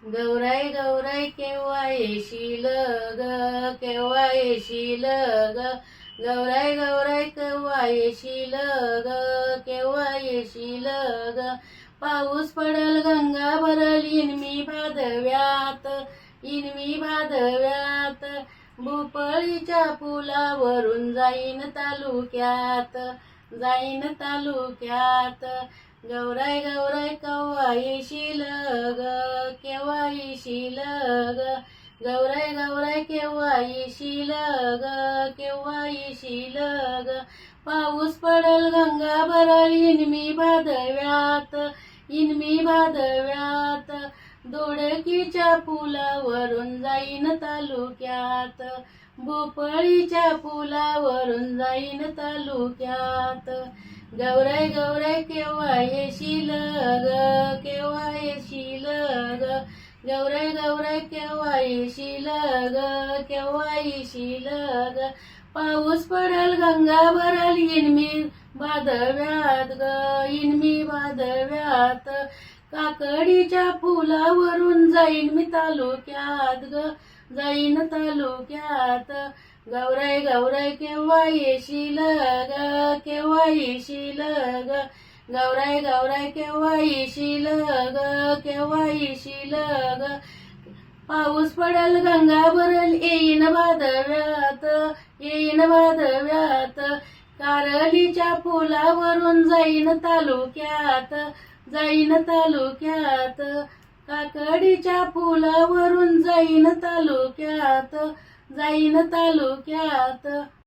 गौराई गौराई केव्हा येशील ग, केव्हा येशील ग, गौराई गौराई केव्हा येशील ग, केव्हा येशील ग. पाऊस पडल गंगा भरल इनमी भादव्यात, इनमी भादव्यात. भोपळीच्या पुलावरून जाईन तालुक्यात, जाईन तालुक्यात. गौराई गौराई केव्हा येशील ग, केव्हा येशील ग, गौराई गौराई केव्हा येशील ग, केव्हा येशील ग. पाऊस पडल गंगा भरल इनमी भादव्यात, इनमी भादव्यात. दोडकीच्या पुलावरून जाईन तालुक्यात, भोपळीच्या पुलावरून जाईन तालुक्यात. गौराई गौराई केव्हा येशील ग, केव्हा येशील ग, गौराई गौराई केव्हा येशील ग, केव्हा येशील ग. पाऊस पडल गंगा भरल इनमी भादव्यात ग, इनमी भादव्यात. काकडीच्या फुलावरून जाईन मी तालुक्यात ग, जाईन तालुक्यात. गौराई गौराई केव्हा येशील ग, केव्हा येशील ग, गौराई गौराई केव्हा येशील ग, केव्हा येशील ग. पाऊस पडल गंगा भरल येईन भादव्यात, येईन भादव्यात. कारलीच्या फुलावरून जाईन तालुक्यात, जाईन तालुक्यात. काकडीच्या फुलावरून जाईन तालुक्यात, जाईन तालुक्यात.